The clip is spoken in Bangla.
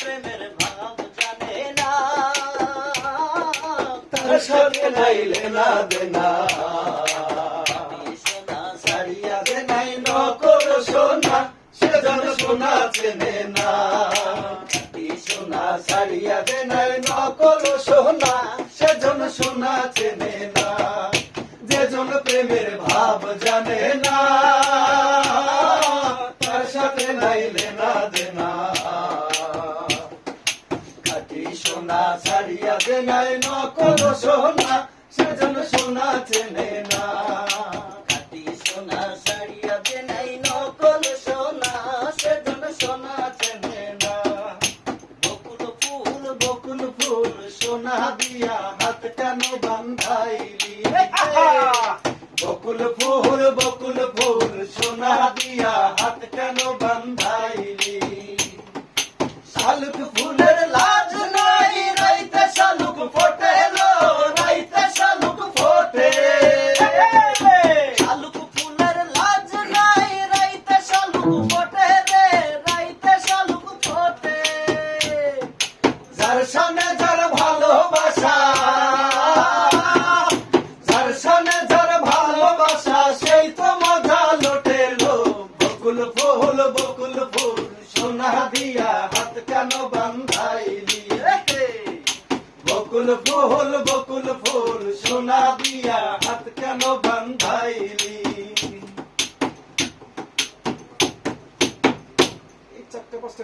প্রেমের ভাব জানে না, তার সাথে নাই লেনা দেনা। সোনা ছাড়িয়া দে নাই নকল সোনা, সেজন সোনা চেনে না। সোনা ছাড়িয়া দে নাই নকল সোনা, সেজন সোনা চেনে না। যেজন প্রেমের ভাব জানে না, তার সাথে নাই লেনা দেনা। খাঁটি সোনা ছাড়িয়া দে নাই নকল সোনা, সেজন সোনা চেনে না। খাঁটি সোনা ছাড়িয়া দে নাই নকল সোনা, সেজন সোনা চেনে না। বকুল ফুল বকুল ফুল সোনা দিয়া হাত কেন বান্ধাইলি? বকুল ফুল সোনা দিয়া হাত কেন বান্ধাইলি? শালুক ফুলের লাজ নাই, রাইতে শালুক ফোটে লো, রাইতে শালুক ফোটে। শালুক ফুলের লাজ নাই, রাইতে শালুক ফোটে রে, রাইতে শালুক ফোটে। যার সামনে যার ভালোবাসা, যার সামনে যার ভালোবাসা, সেই তো মজা লোটে লো। বকুল ফুল সোনা দিয়া হাত কেন বান্ধাইলি? বকুল ফুল সোনা দিয়া হাত কেন বান্ধাইলি? এই চারটে পাঁচটা